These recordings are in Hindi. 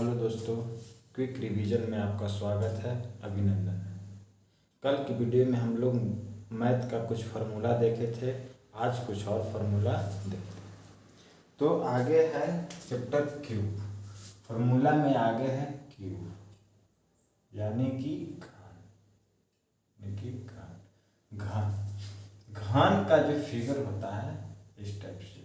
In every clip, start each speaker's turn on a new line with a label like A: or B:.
A: हेलो दोस्तों, क्विक रिवीजन में आपका स्वागत है। अभिनंदन। कल की वीडियो में हम लोग मैथ का कुछ फार्मूला देखे थे। आज कुछ और फार्मूला देखते हैं। तो आगे है चैप्टर क्यूब। फार्मूला में आगे है क्यूब यानी कि घन। घन का जो फिगर होता है इस टाइप से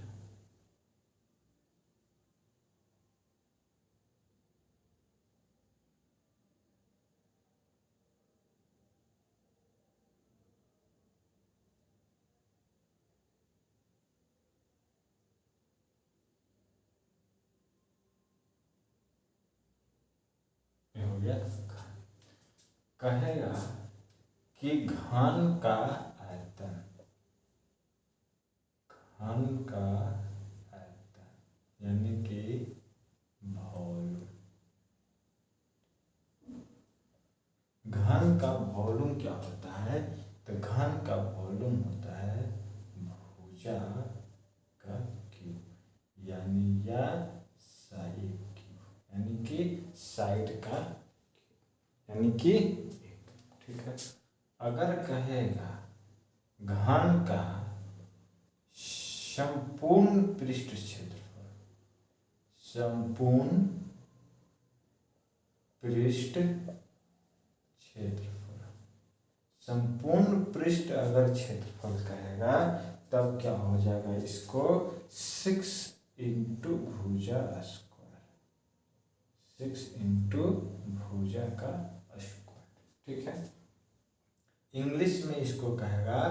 A: हो गया। कहेगा कि घन का आयतन, घन का आयतन यानी कि वॉल्यूम। घन का वॉल्यूम क्या होता है? तो घन का वॉल्यूम होता है भुजा का क्यूब या साइड क्यूब यानी कि साइड का यानी कि ठीक है। अगर कहेगा घन का संपूर्ण पृष्ठ क्षेत्रफल, संपूर्ण पृष्ठ क्षेत्रफल, संपूर्ण पृष्ठ अगर क्षेत्रफल कहेगा तब क्या हो जाएगा? इसको 6 इंटू भुजा स्क्वायर, 6 इंटू भुजा का स्क्वायर। ठीक है। इंग्लिश में इसको कहेगा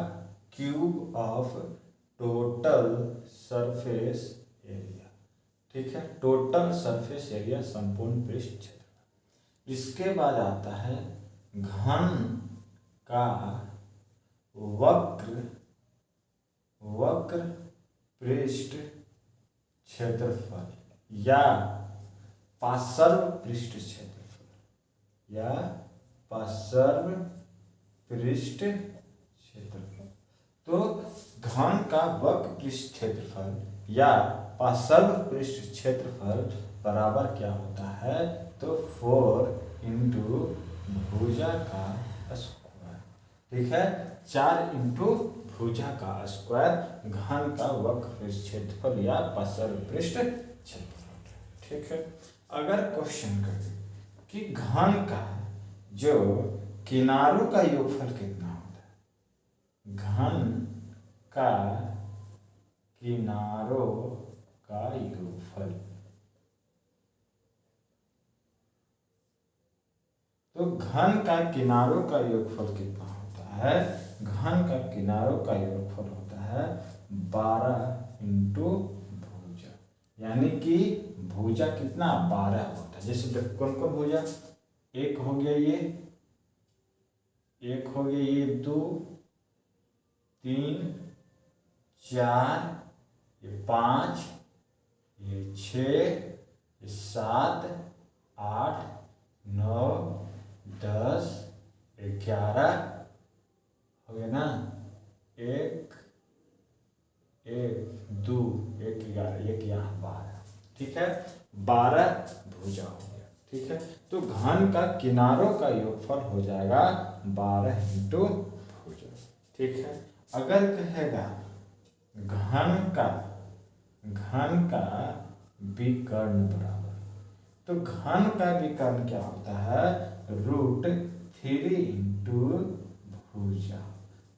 A: cube of total surface area. ठीक है, टोटल सरफेस एरिया, संपूर्ण पृष्ठ क्षेत्रफल। इसके बाद आता है घन का वक्र पृष्ठ क्षेत्रफल या पार्श्व पृष्ठ क्षेत्रफल या पार्श्व पृष्ठ क्षेत्रफल। तो घन का वक्र पृष्ठ क्षेत्रफल या पार्श्व पृष्ठ क्षेत्रफल बराबर क्या होता है? तो 4 इंटू भुजा का स्क्वायर। ठीक है, 4 इंटू भुजा का स्क्वायर घन का वक्र पृष्ठ क्षेत्रफल या पार्श्व पृष्ठ क्षेत्रफल। ठीक है। अगर क्वेश्चन करें कि घन का जो किनारों का योगफल कितना होता है? घन का किनारों का योगफल, तो घन का किनारों का योगफल कितना होता है? घन का किनारों का योगफल होता है 12 इंटू भुजा यानी कि भुजा कितना? 12 होता है। जैसे कौन कौन भुजा? एक हो गया ये, एक हो गया ये, 2 3 4, ये 5, ये 6, ये 7 8 9 10 11 हो गया ना। एक एक 2 एक 11, एक यहाँ 12। ठीक है, 12 भुजा हो गया। ठीक है, तो घन का किनारों का योगफल हो जाएगा 12 इंटू भुजा। ठीक है। अगर कहेगा घन का विकर्ण बराबर, तो घन का विकर्ण क्या होता है? √3 इंटू भुजा,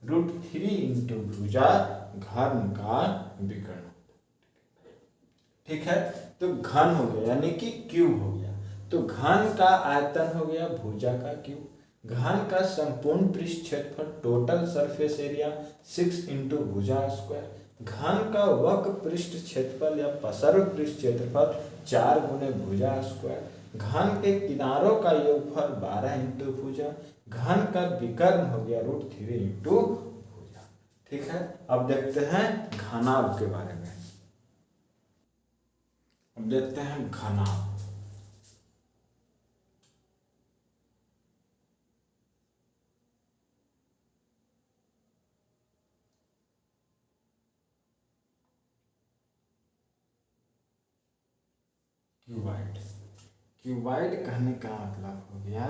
A: √3 इंटू भुजा घन का विकर्ण। ठीक है, तो घन हो गया यानी कि क्यूब हो गया। तो घन का आयतन हो गया भुजा का क्यूब। घन का संपूर्ण पृष्ठ क्षेत्रफल, टोटल सरफेस एरिया 6 इंटू भुजा स्क्वायर। घन का वक्र पृष्ठ क्षेत्रफल या पार्श्व पृष्ठ क्षेत्रफल 4 गुने भुजा स्क्वायर। घन के किनारों का योगफल 12 इंटू भुजा। घन का विकर्ण हो गया √3 इंटू भुजा। ठीक है। अब देखते हैं घनाभ के बारे में। अब देखते हैं घनाभ। क्यूबाइड, क्यूबाइड कहने का मतलब हो गया,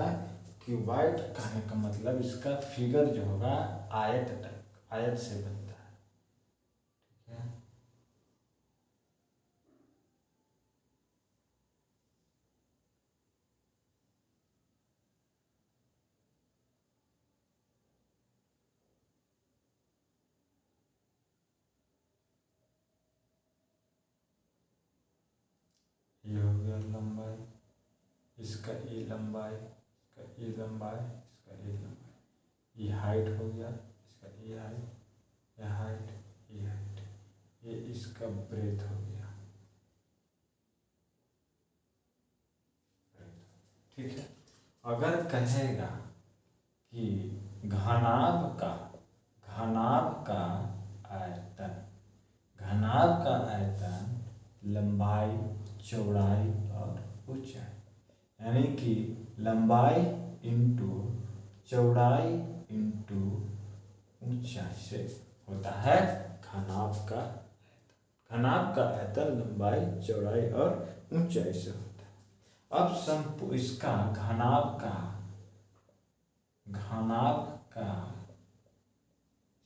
A: क्यूबाइड कहने का मतलब इसका फिगर जो होगा आयत टाइप, आयत से बनता है। ठीक है, ये हो गया लंबाई, इसका ये लंबाई, इसका ये लंबाई, इसका ये लंबाई, ये हाइट हो गया, इसका ये हाइट, ये हाइट, ये हाइट, ये इसका ब्रेथ हो गया। ठीक है, अगर कहेगा कि घनाभ का आयतन, घनाभ का आयतन लंबाई, चौड़ाई और ऊंचाई, यानी कि लंबाई इंटू चौड़ाई इंटू ऊंचाई से होता है घनाभ का आयतन। घनाभ का आयतन लंबाई, चौड़ाई और ऊंचाई से होता है। अब इसका घनाभ का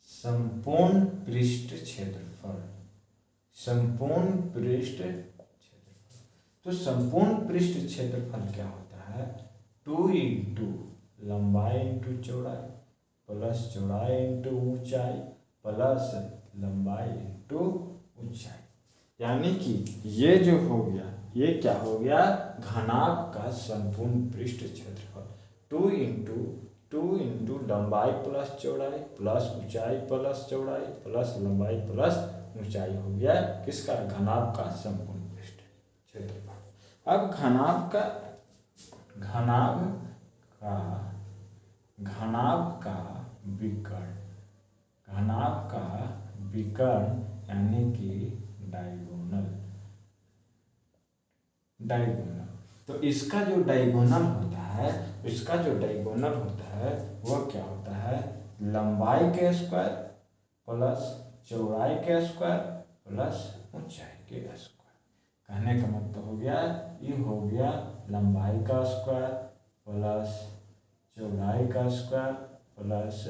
A: संपूर्ण पृष्ठ क्षेत्रफल, संपूर्ण पृष्ठ क्षेत्रफल, तो संपूर्ण पृष्ठ क्षेत्रफल क्या होता है, 2 इंटू लंबाई इंटू चौड़ाई प्लस चौड़ाई इंटू ऊंचाई प्लस लंबाई इंटू ऊंचाई, यानी कि ये जो हो गया, ये क्या हो गया, घनाभ का संपूर्ण पृष्ठ क्षेत्रफल 2 इंटू लंबाई प्लस चौड़ाई प्लस ऊंचाई प्लस चौड़ाई प्लस लंबाई प्लस ऊंचाई हो गया किसका, घनाभ का संपूर्ण पृष्ठ क्षेत्रफल। अब घनाभ का विकर्ण, घनाभ का विकर्ण यानी कि डायगोनल, तो इसका जो डायगोनल होता है, इसका जो डायगोनल होता है वो क्या होता है, लंबाई के स्क्वायर प्लस चौड़ाई के स्क्वायर प्लस ऊंचाई के स्क्वायर। कहने का मतलब हो गया, ये हो गया लंबाई का स्क्वायर प्लस चौड़ाई का स्क्वायर प्लस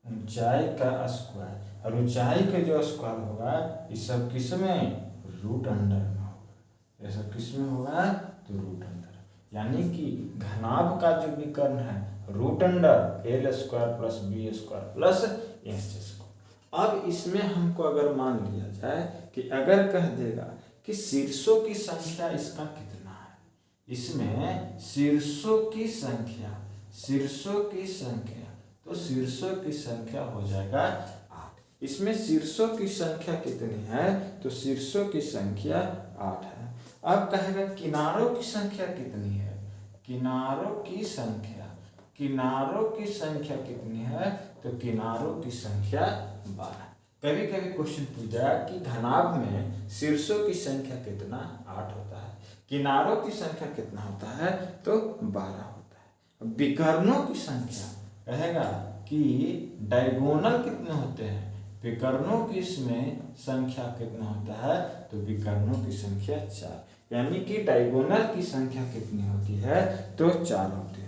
A: ऊंचाई का स्क्वायर, और ऊंचाई के जो स्क्वायर होगा ये सब किस में, रूट अंडर में होगा, ये सब किस में होगा, तो रूट अंडर, यानी कि घनाभ का जो विकर्ण है root under L square plus B square plus H square. अब इसमें हमको अगर मान लिया जाए कि अगर कह देगा कि शीर्षों की संख्या इसका कितना है, इसमें शीर्षों की संख्या, तो शीर्षों की संख्या हो जाएगा 8। इसमें शीर्षों की संख्या कितनी है, तो शीर्षों की संख्या 8 है। अब कहेगा किनारों की संख्या कितनी है, किनारों की संख्या कितनी है, तो किनारों की संख्या 12। कभी कभी क्वेश्चन पूछा कि घनाभ में शीर्षों की संख्या कितना, 8 होता है, किनारों की संख्या कितना होता है, तो 12 होता है। विकर्णों की संख्या कहेगा कि डायगोनल कितने होते हैं, विकर्णों की इसमें संख्या कितना होता है, तो विकर्णों की संख्या 4, यानी कि डायगोनल की संख्या कितनी होती है, तो 4 होती है।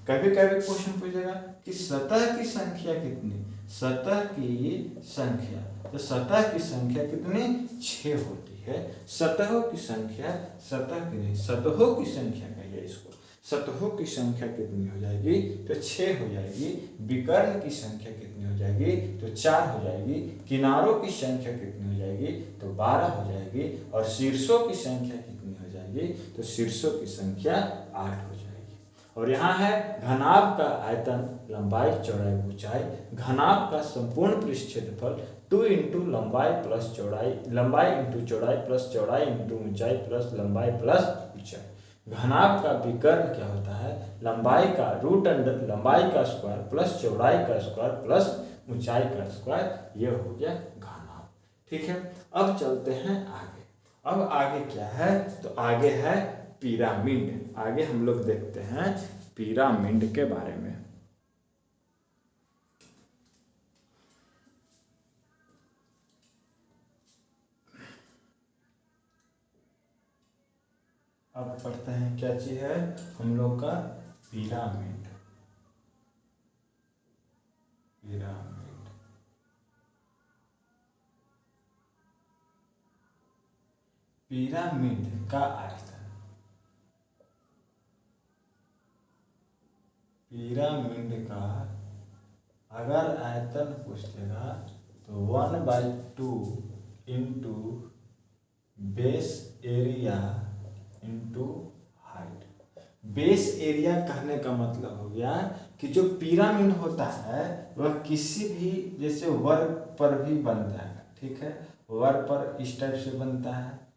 A: कभी कभी क्वेश्चन पूछेगा कि सतह की संख्या कितनी, सतह की संख्या, तो सतह की संख्या कितनी, 6 होती है। सतहों की संख्या, सतहों की संख्या कहिए इसको, सतहों की संख्या कितनी हो जाएगी, तो 6 हो जाएगी। विकर्ण की संख्या कितनी हो जाएगी, तो 4 हो जाएगी। किनारों की संख्या कितनी हो जाएगी, तो 12 हो जाएगी। और शीर्षों की संख्या कितनी हो जाएगी, तो शीर्षों की संख्या 8 हो जाएगी। और यहाँ है घनाभ का आयतन, लंबाई चौड़ाई ऊंचाई, घनाभ का संपूर्ण पृष्ठ क्षेत्रफल 2 इंटू लंबाई प्लस चौड़ाई, लंबाई इंटू चौड़ाई प्लस चौड़ाई इंटू ऊंचाई प्लस लंबाई प्लस ऊंचाई। घनाभ का विकर्ण क्या होता है, लंबाई का रूट अंडर लंबाई का स्क्वायर प्लस चौड़ाई का स्क्वायर प्लस ऊंचाई का स्क्वायर, ये हो गया घनाभ। ठीक है, अब चलते हैं आगे। अब आगे क्या है, तो आगे है पिरामिड। आगे हम लोग देखते हैं पिरामिड के बारे में। अब पढ़ते हैं क्या चीज़ है हम लोग का पिरामिड। पिरामिड पिरामिड का आयतन, पिरामिड का अगर आयतन पूछेगा तो 1/2 into base area into height. Base area कहने का मतलब हो गया कि जो पिरामिड होता है वह किसी भी जैसे वर्ग पर भी बनता है, ठीक है। वर्ग पर इस टाइप से बनता है,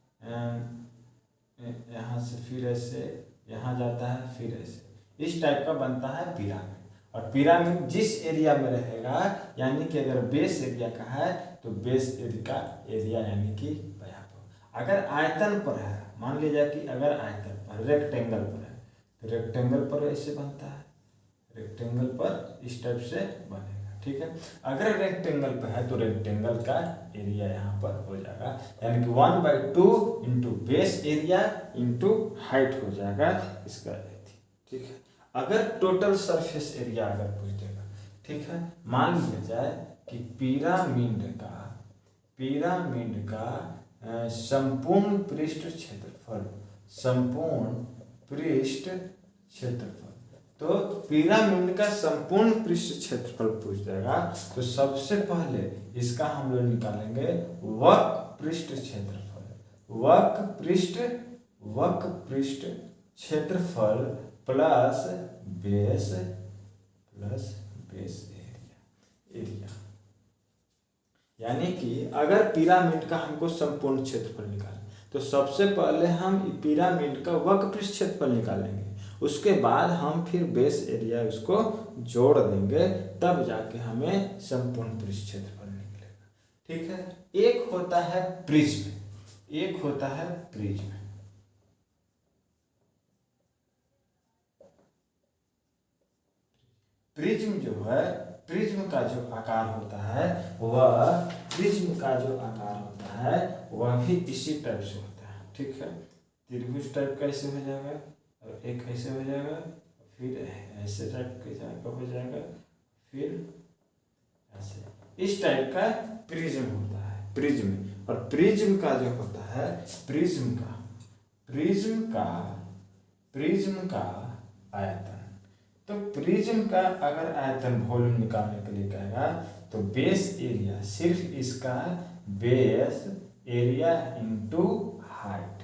A: यहाँ से फिर ऐसे यहाँ जाता है, फिर ऐसे इस टाइप का बनता है पिरामिड। और पिरामिड जिस एरिया में रहेगा, यानी कि अगर बेस एरिया का है तो बेस एरिया का एरिया यानी कि अगर आयतन पर है, मान लीजिए कि अगर आयतन पर रेक्टेंगल पर है तो रेक्टेंगल पर ऐसे बनता है, रेक्टेंगल पर इस टाइप से बनेगा, ठीक है। अगर रेक्टेंगल पर है तो रेक्टेंगल का एरिया यहाँ पर हो जाएगा, यानी कि 1/2 into base area into height हो जाएगा इसका, ठीक है। अगर टोटल सरफेस एरिया अगर पूछ देगा, ठीक है, मान लिया जाए कि पिरामिड का संपूर्ण पृष्ठ क्षेत्रफल, संपूर्ण पृष्ठ क्षेत्रफल, तो पिरामिड का संपूर्ण पृष्ठ क्षेत्रफल पूछ जाएगा तो सबसे पहले इसका हम लोग निकालेंगे वक्र पृष्ठ क्षेत्रफल, वक्र पृष्ठ क्षेत्रफल प्लस बेस एरिया। यानी कि अगर पिरामिड का हमको संपूर्ण क्षेत्रफल निकालें तो सबसे पहले हम पिरामिड का वक्र पृष्ठ क्षेत्रफल निकालेंगे, उसके बाद हम फिर बेस एरिया उसको जोड़ देंगे, तब जाके हमें संपूर्ण पृष्ठ क्षेत्रफल निकलेगा, ठीक है। एक होता है प्रिज्म, एक होता है प्रिज्म। प्रिज्म जो है, प्रिज्म का जो आकार होता है वह भी इसी टाइप से होता है, ठीक है। त्रिभुज टाइप का ऐसे हो जाएगा और एक ऐसे हो जाएगा, फिर ऐसे टाइप का हो जाएगा, फिर ऐसे इस टाइप का प्रिज्म होता है, प्रिज्म। और प्रिज्म का जो होता है, प्रिज्म का आयतन, तो प्रिज्म का अगर आयतन वॉल्यूम निकालने के लिए कहेगा तो बेस एरिया, सिर्फ इसका base area into height,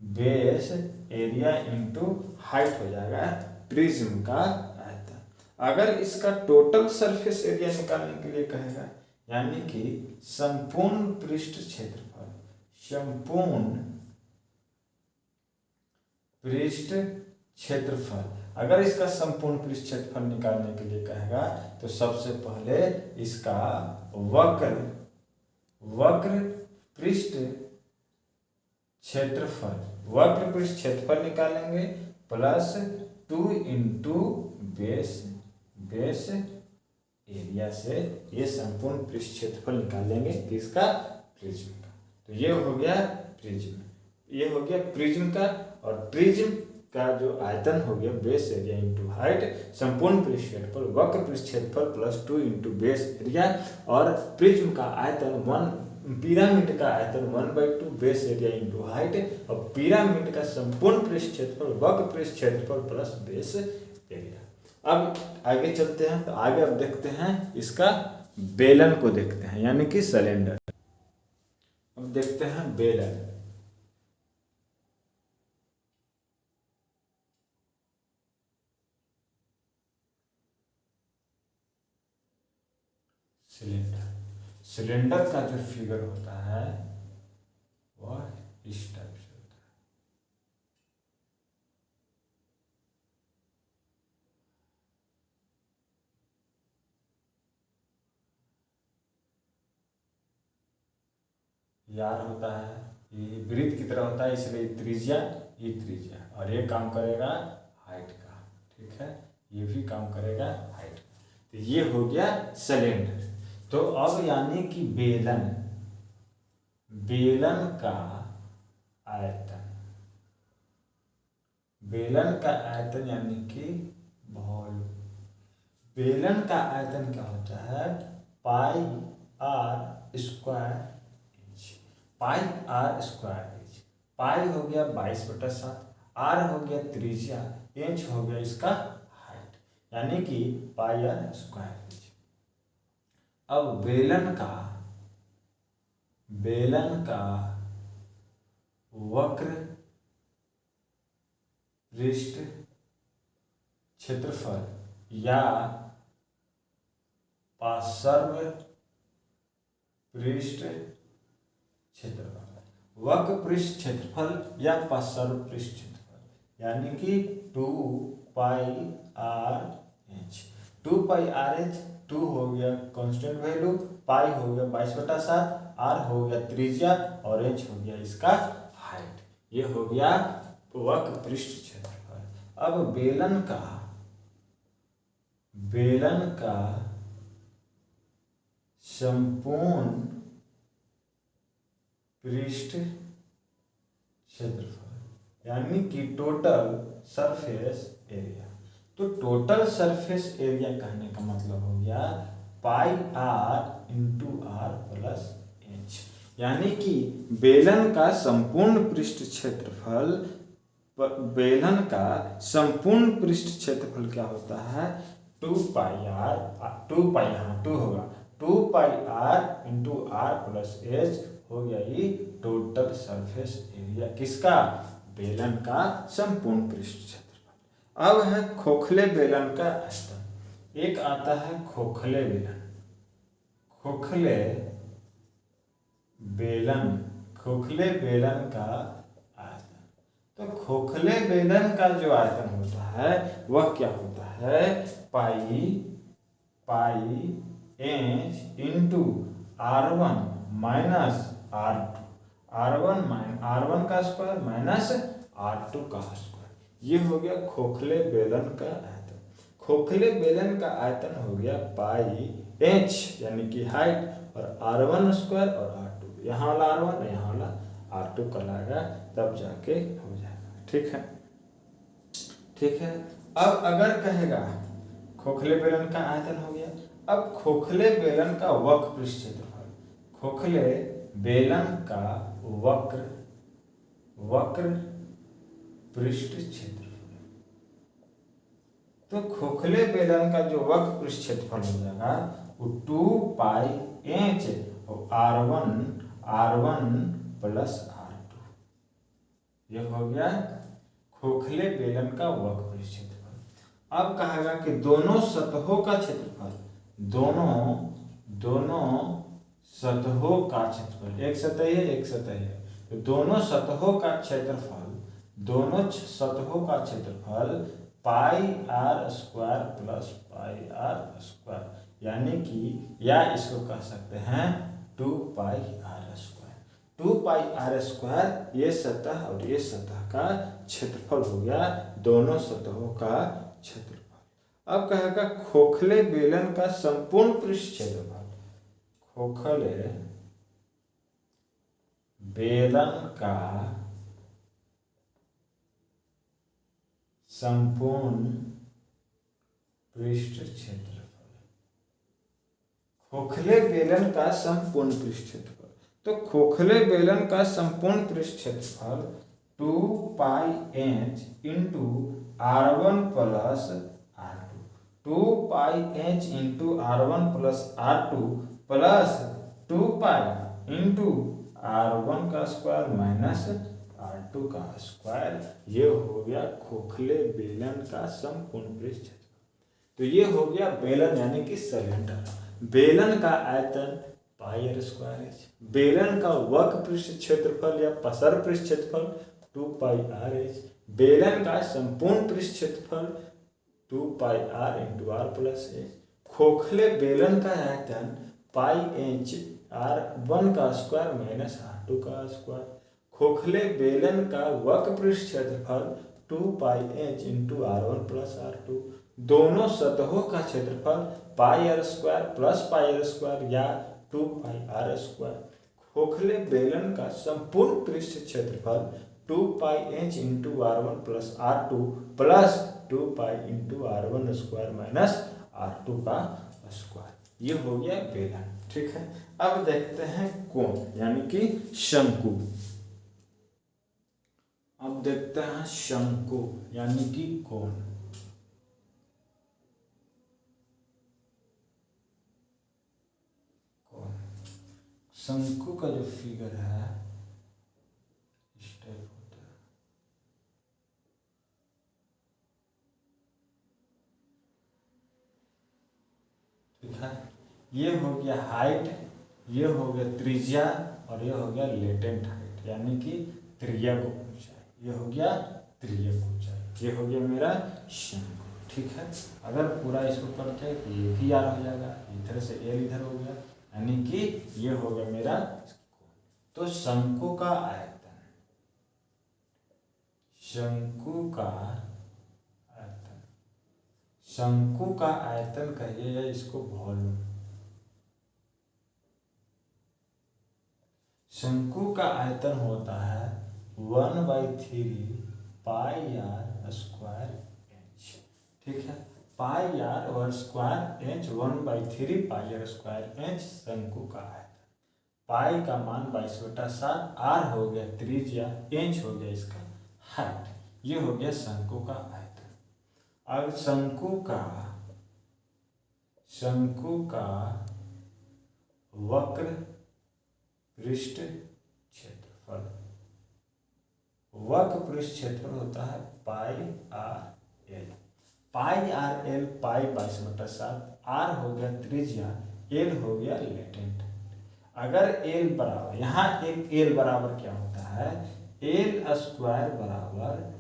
A: base area into height हो जाएगा प्रिज्म का आयतन। अगर इसका टोटल सरफेस एरिया निकालने के लिए कहेगा, यानी कि संपूर्ण पृष्ठ क्षेत्रफल, संपूर्ण पृष्ठ क्षेत्रफल, अगर इसका संपूर्ण पृष्ठ क्षेत्रफल निकालने के लिए कहेगा तो सबसे पहले इसका वक्र पृष्ठ क्षेत्रफल निकालेंगे प्लस 2 इंटू बेस एरिया से ये संपूर्ण पृष्ठ क्षेत्रफल निकालेंगे किसका, प्रिज्म का। तो ये हो गया प्रिज्म, ये हो गया प्रिज्म का। और प्रिज्म का जो आयतन हो गया बेस एरिया इंटू हाइट, संपूर्ण पृष्ठ क्षेत्रफल वक्र पृष्ठ क्षेत्रफल प्लस 2 इंटू बेस एरिया, और प्रिज्म का आयतन पिरामिड का आयतन 1/2 बेस एरिया इंटू हाइट, और पिरामिड का संपूर्ण पृष्ठ क्षेत्रफल वक्र पृष्ठ क्षेत्रफल प्लस बेस एरिया। अब आगे चलते हैं, तो आगे अब देखते हैं इसका बेलन को देखते हैं, यानी कि सिलेंडर। अब देखते हैं बेलन। सिलेंडर का जो फिगर होता है वह इस टाइप से होता है। यार होता है, ये वृत्त की तरह होता है, इसलिए त्रिज्या, ये त्रिज्या, और ये काम करेगा हाइट का, ठीक है, ये भी काम करेगा हाइट का। तो ये हो गया सिलेंडर। तो अब यानी कि बेलन का आयतन, बेलन का आयतन यानी कि वॉल्यूम। बेलन का आयतन क्या होता है? Pi are square inch. Pi are square inch. Pi हो गया 22/7, आर हो गया त्रिज्या, इंच हो गया इसका हाइट, यानी कि पाई आर स्क्वायर इंच। अब बेलन का वक्र पृष्ठ क्षेत्रफल या पार्श्व पृष्ठ क्षेत्रफल, वक्र पृष्ठ क्षेत्रफल या पार्श्व पृष्ठ क्षेत्रफल, यानी कि 2 pi R H. 2 pi R H, 2 हो गया कांस्टेंट वैल्यू, पाई हो गया 22/7, आर हो गया त्रिज्या और एच हो गया इसका हाइट। ये हो गया वक्र पृष्ठ क्षेत्रफल। अब बेलन का संपूर्ण पृष्ठ क्षेत्रफल यानी कि टोटल सरफेस एरिया। तो टोटल सरफेस एरिया कहने का मतलब हो गया pi r into are plus h, यानी कि बेलन का संपूर्ण पृष्ठ क्षेत्रफल, बेलन का संपूर्ण पृष्ठ क्षेत्रफल क्या होता है? 2 पाई आर, 2 पाई, हाँ 2 होगा, 2 pi r into are plus h हो गया ये टोटल सरफेस एरिया किसका? बेलन का संपूर्ण पृष्ठ क्षेत्रफल। अब है खोखले बेलन का आयतन। एक आता है खोखले बेलन। खोखले बेलन का आयतन। तो खोखले बेलन का जो आयतन होता है वह क्या होता है? पाई h into R1 minus R2, R1 का स्क्वायर माइनस R2 का स्क्वायर। ये हो गया खोखले बेलन का आयतन। खोखले बेलन का आयतन हो गया पाई एच यानी कि हाइट और R1 स्क्वायर और R2, यहाँ वाला R1 और यहाँ वाला R2 का लाएगा तब जाके हो जाएगा। ठीक है। अब अगर कहेगा खोखले बेलन का आयतन हो गया, अब खोखले बेलन का वक्र पृष्ठ क्षेत्रफल, खोखले बेलन का वक्र पृष्ठ क्षेत्रफल। तो खोखले बेलन का जो वक्र पृष्ठ क्षेत्रफल हो जाएगा वो 2 पाई एच और R1 प्लस R2। ये हो गया खोखले बेलन का वक्र पृष्ठ क्षेत्रफल। अब कहेगा कि दोनों सतहों का क्षेत्रफल, दोनों सतहों का क्षेत्रफल, एक सतह है एक सतह है, तो दोनों सतहों का क्षेत्रफल pi are square plus pi are square, यानी कि या इसको कह सकते हैं 2 pi are square. 2 pi are square ये सतह और ये सतह का क्षेत्रफल हो गया, दोनों सतहों का क्षेत्रफल। अब कहेगा खोखले बेलन का संपूर्ण पृष्ठ क्षेत्रफल, खोखले बेलन का संपूर्ण पृष्ठ क्षेत्रफल, खोखले बेलन का संपूर्ण पृष्ठ क्षेत्रफल। तो खोखले बेलन का संपूर्ण पृष्ठ क्षेत्रफल 2 pi h into R1 plus R2, 2 pi h into R1 plus R2 plus 2 pi into R1 का स्क्वायर माइनस R2 का स्क्वायर। ये हो गया खोखले बेलन का संपूर्ण पृष्ठ क्षेत्रफल। तो ये हो गया बेलन यानी कि सिलेंडर। बेलन का आयतन पाई आर स्क्वायर एच, बेलन का वक्र पृष्ठ क्षेत्रफल या पसर पृष्ठ क्षेत्रफल 2 पाई आर एच, बेलन का संपूर्ण पृष्ठ क्षेत्रफल 2 pi r into are plus h, खोखले बेलन का आयतन पाई एच R1 का स्क्वायर माइनस R2 का स्क्वायर, खोखले बेलन का वक्र पृष्ठ क्षेत्रफल 2 pi h into R1 plus R2, दोनों सतहों का क्षेत्रफल pi are square plus pi are square या 2 पाई आर स्क्वायर, खोखले बेलन का संपूर्ण पृष्ठ क्षेत्रफल 2 pi h into r one plus r two plus 2 pi into r one square minus r two का स्क्वायर। ये हो गया बेलन। ठीक है, अब देखते हैं कोण यानी कि शंकु। अब देखते हैं शंकु यानी कि कोण। शंकु का जो फिगर है इस टाइप होता है। ठीक है, ये हो गया हाइट, ये हो गया त्रिज्या और ये हो गया लेटेंट हाइट यानी कि त्रियक ऊंचाई। ये हो गया त्रियक ऊंचाई, ये हो गया मेरा शंकु। ठीक है, अगर पूरा इसको करते हैं तो ये भी आर हो जाएगा, इधर से एल इधर हो गया यानी कि ये हो गया मेरा। तो शंकु का आयतन, शंकु का आयतन, शंकु का आयतन कहिए या इसको वॉल्यूम। शंकु का आयतन होता है 1/3 पाई आर स्क्वायर एच। ठीक है, पाई आर और square H 1/3 pi are square H शंकु का आयतन। पाई का मान 22/7, आर हो गया त्रिज्या, एच हो गया इसका हाइट। ये हो गया शंकु का आयतन। अब शंकु का वक्र पृष्ठ क्षेत्रफल, वक्र पृष्ठ क्षेत्रफल होता है pi r l. Pi r l, pi 22/7, r हो गया त्रिज्या, एल हो गया लेटेंट। अगर एल बराबर, यहाँ एक एल बराबर क्या होता है, एल स्क्वायर बराबर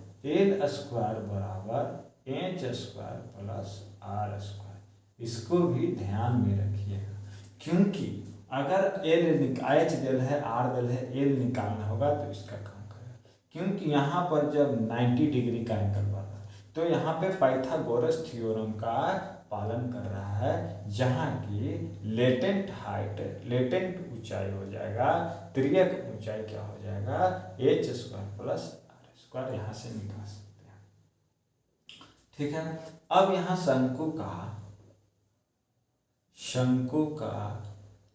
A: H square plus are square. इसको भी ध्यान में रखिएगा, क्योंकि अगर एल एच दिल है, आर दिल है, एल निकालना होगा तो इसका काम करेगा। क्योंकि यहाँ पर जब 90 डिग्री का एंगल बन रहा है तो यहाँ पे पाइथागोरस थ्योरम का पालन कर रहा है, जहाँ की लेटेंट हाइट, लेटेंट ऊंचाई हो जाएगा, त्रियक ऊंचाई क्या हो जाएगा, H square plus are square. यहाँ से निकाल सकते हैं। ठीक है, अब यहाँ शंकु का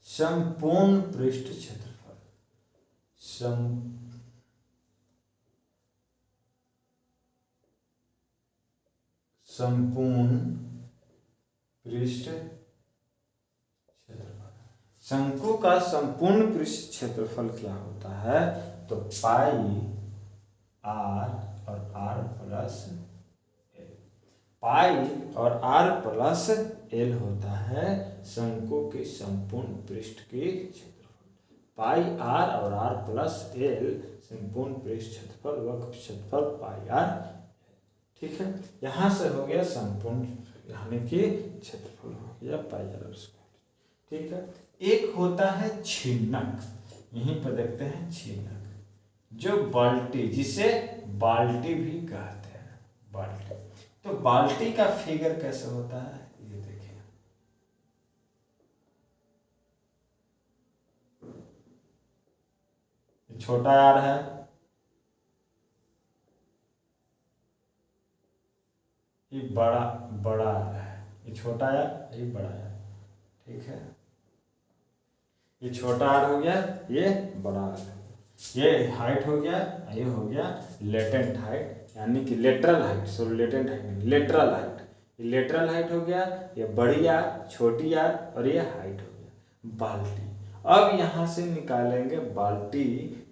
A: संपूर्ण पृष्ठ क्षेत्रफल, संपूर्ण पृष्ठ क्षेत्रफल। शंकु का संपूर्ण पृष्ठ क्षेत्रफल क्या होता है, तो पाई आर और आर प्लस एल। पाई और आर प्लस एल होता है शंकु के संपूर्ण पृष्ठ के क्षेत्रफल। पाई आर और आर प्लस एल संपूर्ण पृष्ठ क्षेत्रफल, वक्र क्षेत्रफल पाई आर। ठीक है, यहाँ से हो गया संपूर्ण यानी कि क्षेत्रफल हो गया पाई आर स्क्वायर। ठीक है, एक होता है छिन्नक, यहीं पर देखते हैं छिन्नक, जो बाल्टी, जिसे बाल्टी भी कहते हैं, बाल्टी। तो बाल्टी का फिगर कैसे होता है, ये देखिए। छोटा आर है, ये बड़ा है, ये छोटा आर, ये बड़ा है। ठीक है, ये छोटा आर हो गया, ये बड़ा आर, ये हाइट हो गया, ये हो गया लेटेंट हाइट यानी कि lateral height, sorry latent height नहीं, लेटरल हाइट। ये लेटरल हाइट हो गया, ये बड़ी आर, छोटी आर और ये हाइट हो गया बाल्टी। अब यहाँ से निकालेंगे बाल्टी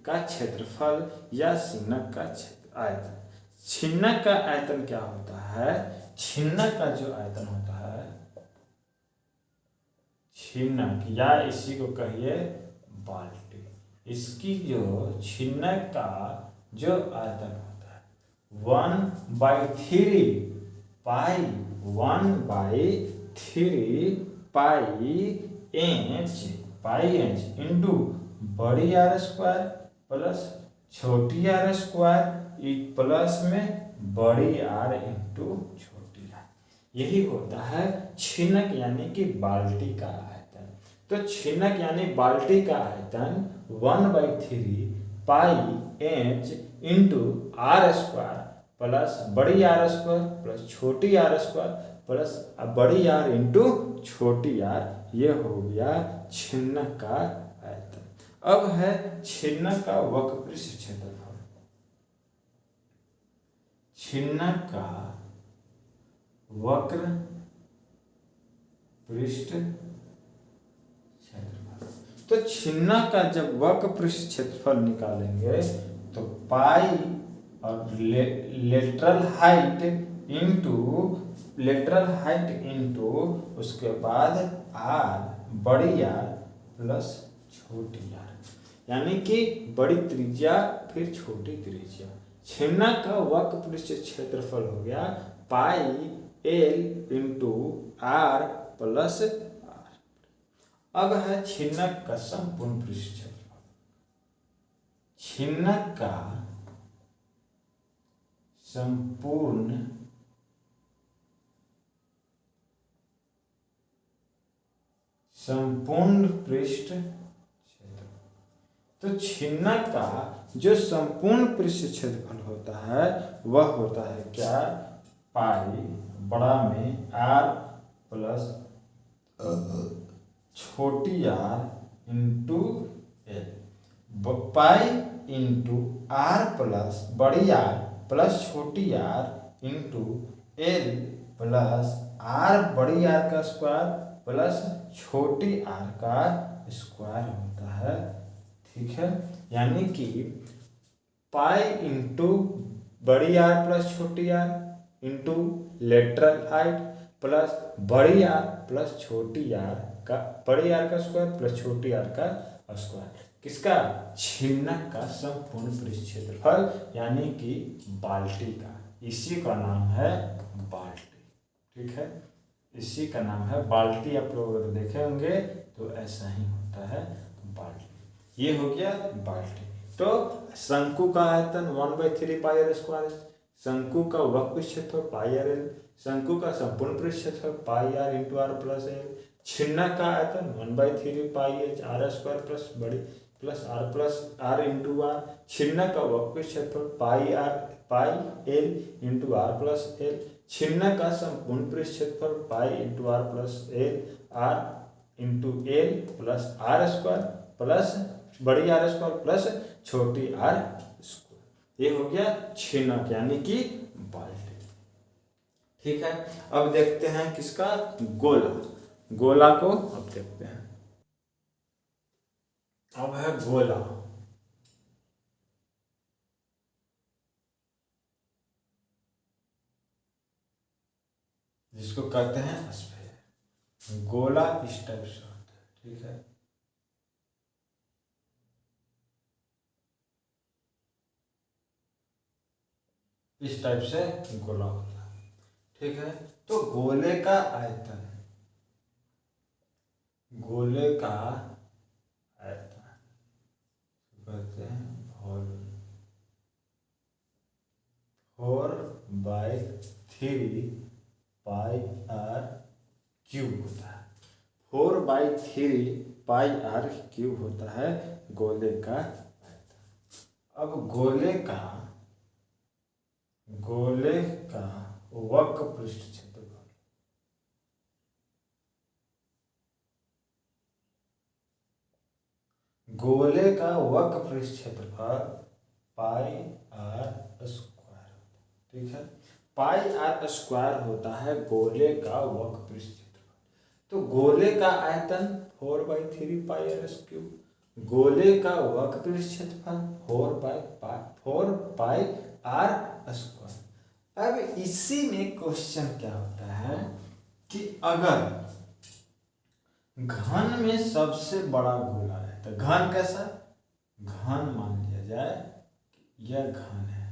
A: का क्षेत्रफल या छिन्नक का आयतन। छिन्नक का आयतन क्या होता है, छिन्नक का जो आयतन होता है, छिन्नक या इसी को कहिए बाल्टी, इसकी जो छिन्नक का जो आयतन होता है 1/3 पाई 1/3 पाई एच इंटू बड़ी आर स्क्वायर प्लस छोटी आर स्क्वायर प्लस में बड़ी आर इंटू छोटी आर। यही होता है छिन्नक यानी कि बाल्टी का आयतन। तो छिन्नक यानी बाल्टी का आयतन 1/3 pi h into r square plus बड़ी आर स्क्वायर प्लस छोटी आर स्क्वायर प्लस बड़ी आर इंटू छोटी आर, ये हो गया छिन्नक का आयतन। अब है छिन्नक का वक्रपृष्ठ क्षेत्रफल। छिन्नक का वक्र पृष्ठ क्षेत्रफल, तो छिन्नक का जब वक्र पृष्ठ क्षेत्रफल निकालेंगे तो पाई और लेटरल हाइट इंटू उसके बाद आर बड़ी आर प्लस छोटी आर, यानी कि बड़ी त्रिज्या फिर छोटी त्रिज्या। छिन्नक का वक्र पृष्ठ क्षेत्रफल हो गया pi L into are plus R. अब है छिन्नक का संपूर्ण पृष्ठ क्षेत्रफल। छिन्नक का संपूर्ण पृष्ठ क्षेत्रफल, तो छिन्नक का जो संपूर्ण पृष्ठ क्षेत्रफल होता है वह होता है क्या, पाई बड़ा में आर प्लस छोटी R into L, pi into are plus बड़ी आर प्लस छोटी R into L plus R बड़ी आर का स्क्वायर प्लस छोटी आर का स्क्वायर होता है। ठीक है, यानी कि पाई इंटू बड़ी आर प्लस छोटी R into lateral height plus बड़ी आर प्लस छोटी आर का, बड़ी आर का स्क्वायर प्लस छोटी आर का स्क्वायर, किसका, छिन्नक का संपूर्ण पृष्ठ क्षेत्रफल, यानी कि बाल्टी का। इसी का नाम है बाल्टी। ठीक है, इसी का नाम है बाल्टी। आप लोग अगर देखे होंगे तो ऐसा ही होता है बाल्टी। ये हो गया बाल्टी। तो शंकु का आयतन 1/3 पाई आर स्क्वायर, शंकु का वक्र क्षेत्रफल पाई आर एल, शंकु का संपूर्ण पृष्ठ क्षेत्रफल pi r into are plus l, छिन्नक का आयतन 1/3 pi h r square plus बड़ी प्लस आर इंटू आर, छिन्नक का वक्र क्षेत्रफल pi L into are plus l, छिन्नक का संपूर्ण पृष्ठ क्षेत्रफल pi into are plus l, r into L plus are square plus बड़ी आर स्क्वायर प्लस छोटी आर स्क्वायर। ये हो गया छिन्नक यानी कि बाल्टी। ठीक है, अब देखते हैं किसका, गोला। गोला को अब देखते हैं। अब है गोला। जिसको कहते हैं स्फीयर। गोला इस टाइप से होता है। ठीक है, इस टाइप से गोला होता है। ठीक है, तो गोले का आयतन, गोले का आयतन कहते हैं वॉल्यूम, 4/3 पाई आर क्यूब होता है। 4/3 पाई आर क्यूब होता है गोले का आयतन। अब गोले का वक्र पृष्ठ क्षेत्रफल, गोले का वक्र पृष्ठ क्षेत्रफल पाई आर स्क्वायर। ठीक है, पाई आर स्क्वायर होता है गोले का वक्र पृष्ठ क्षेत्रफल। तो गोले का आयतन 4/3 पाई आर क्यूब, गोले का वक्र पृष्ठ क्षेत्रफल 4 पाई आर स्क्वायर। अब इसी में क्वेश्चन क्या होता है कि अगर घन में सबसे बड़ा गोला है, तो घन कैसा, घन मान लिया जाए कि यह घन है,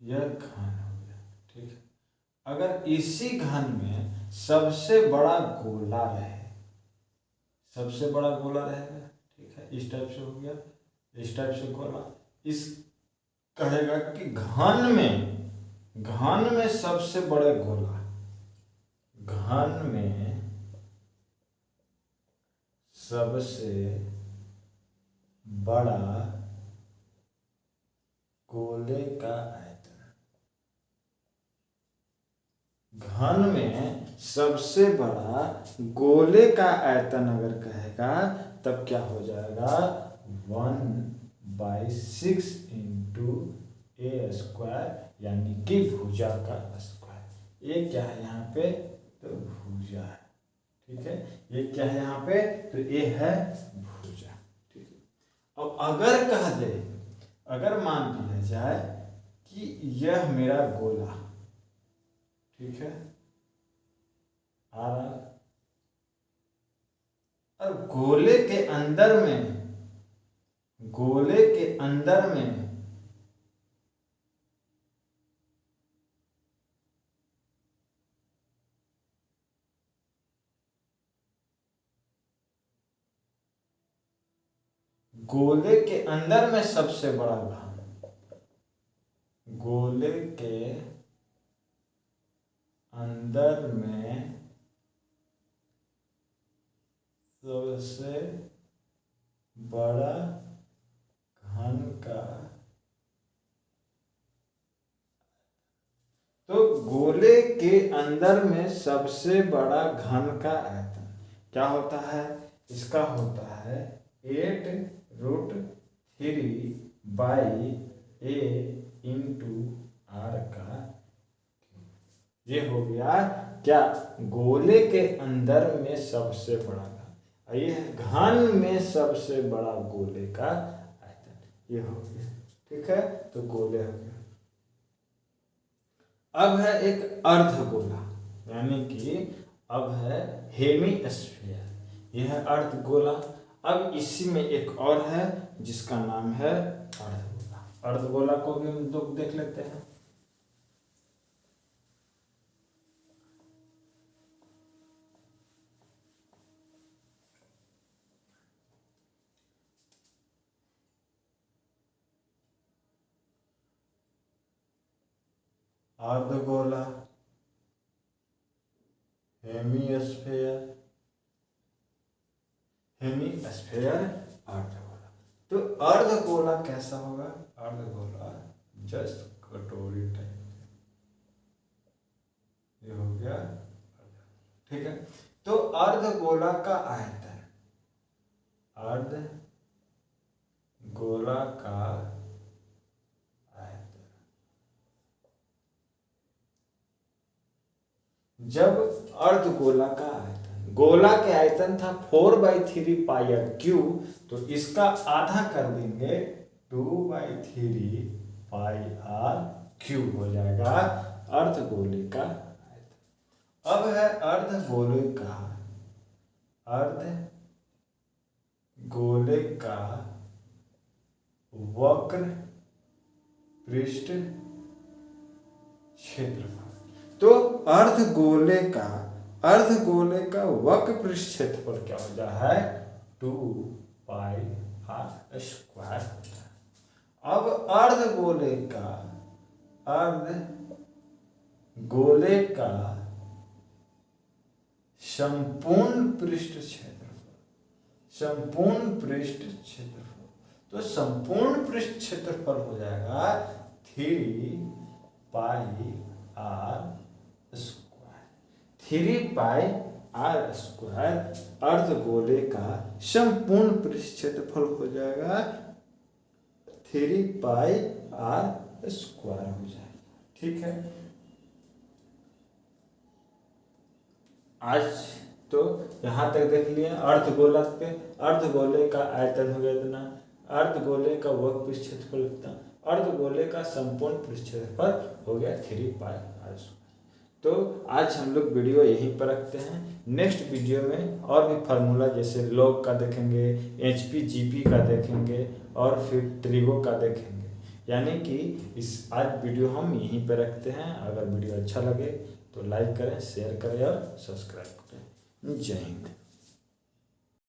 A: यह घन हो गया। ठीक है, अगर इसी घन में सबसे बड़ा गोला रहे, सबसे बड़ा गोला रहेगा। ठीक है, इस टाइप से हो गया, इस टाइप से गोला, इस कहेगा कि घन में सबसे बड़ा गोला, घन में सबसे बड़ा गोले का आयतन। घन में सबसे बड़ा गोले का आयतन अगर कहेगा तब क्या हो जाएगा 1/6 इंटू ए स्क्वायर यानी कि भुजा का स्क्वायर। ये क्या है यहाँ पे तो भुजा है, ठीक है। ये क्या है यहाँ पे तो ये है भुजा, ठीक है। अब अगर कह दे, अगर मान लिया जाए कि यह मेरा गोला, ठीक है, आ रहा, और गोले के अंदर में गोले के अंदर में सबसे बड़ा घन, गोले के अंदर में सबसे बड़ा घन का, तो गोले के अंदर में सबसे बड़ा घन का आयतन क्या होता है, इसका होता है 8√3/a इंटू आर का। ये हो गया क्या गोले के अंदर में सबसे बड़ा घन, ये घन में सबसे बड़ा गोले का आयतन, ये हो गया, ठीक है। तो गोले हो गया। अब है एक अर्धगोला, यानी कि अब है हेमीस्फीयर, यह है अर्धगोला। अब इसी में एक और है जिसका नाम है अर्धगोला। अर्धगोला को भी हम लोग देख लेते हैं। अर्धगोला, हेमीस्फीयर, अर्धगोला। तो अर्धगोला कैसा होगा, अर्धगोला जस्ट कटोरी टाइप, ये हो गया, ठीक है। तो अर्धगोला का आयतन, अर्धगोला का आयतन, जब अर्धगोला का आयतन, गोला के आयतन था 4/3πr², तो इसका आधा कर देंगे 2/3πr³ हो जाएगा अर्धगोले का आयतन। अब है अर्धगोले का वक्र पृष्ठ क्षेत्रफल। तो अर्धगोले का वक्र पृष्ठ क्षेत्रफल क्या हो जाता है 2πr² होता है। अब अर्धगोले का संपूर्ण पृष्ठ क्षेत्रफल, तो संपूर्ण पृष्ठ क्षेत्रफल हो जाएगा 3πr²। अर्धगोले का संपूर्ण पृष्ठ क्षेत्रफल हो जाएगा 3πr² हो जाएगा, ठीक है। आज तो यहाँ तक देख लिए अर्धगोले का आयतन हो गया इतना, अर्धगोले का वक्र पृष्ठ क्षेत्रफल इतना, अर्धगोले का संपूर्ण पृष्ठ क्षेत्रफल हो गया 3πr²। तो आज हम लोग वीडियो यहीं पर रखते हैं। नेक्स्ट वीडियो में और भी फार्मूला जैसे लॉग का देखेंगे, HP GP का देखेंगे और फिर ट्रिगो का देखेंगे। यानी कि इस आज वीडियो हम यहीं पर रखते हैं। अगर वीडियो अच्छा लगे तो लाइक करें, शेयर करें और सब्सक्राइब करें। जय हिंद।